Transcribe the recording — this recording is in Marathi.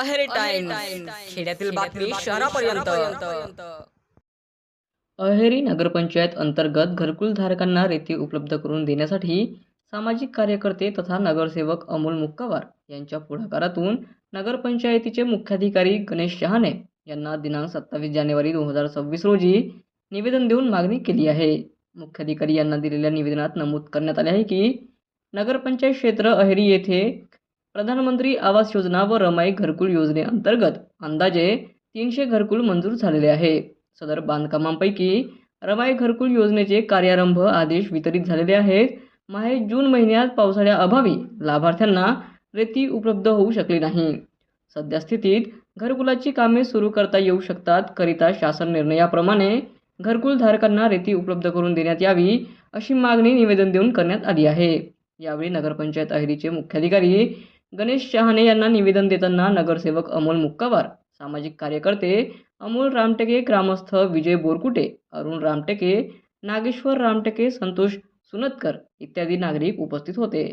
अहेरी टाइम्स खेड्यातील बातमी शहरापर्यंत. अहेरी नगरपंचायत अंतर्गत घरकुल धारकांना रेती उपलब्ध करून देण्यासाठी सामाजिक कार्यकर्ते तथा नगरसेवक अमोल मुक्कावार यांच्या पुढाकारातून नगरपंचायतीचे मुख्याधिकारी गणेश शहाणे यांना दिनांक 27 जानेवारी 2026 रोजी निवेदन देऊन मागणी केली आहे. मुख्याधिकारी यांना दिलेल्या निवेदनात नमूद करण्यात आले आहे की नगरपंचायत क्षेत्र अहेरी येथे प्रधानमंत्री आवास योजना व रमाई घरकुल योजनेअंतर्गत अंदाजे 300 घरकुल मंजूर झालेले आहे. सदर बांधकामांपैकी रमाई घरकुल योजनेचे कार्यारंभ आदेश वितरित झालेले आहेत. माहे जून महिन्यात पावसाळ्याअभावी लाभार्थ्यांना रेती उपलब्ध होऊ शकली नाही. सध्या स्थितीत घरकुलाची कामे सुरू करता येऊ शकतात करिता शासन निर्णयाप्रमाणे घरकुल धारकांना रेती उपलब्ध करून देण्यात यावी अशी मागणी निवेदन देऊन करण्यात आली आहे. यावेळी नगरपंचायत अहेरीचे मुख्याधिकारी गणेश शहाणे यांना निवेदन देताना नगरसेवक अमोल मुक्कावार, सामाजिक कार्यकर्ते अमोल रामटेके, ग्रामस्थ विजय बोरकुटे, अरुण रामटेके, नागेश्वर रामटेके, संतोष सुनतकर इत्यादी नागरिक उपस्थित होते.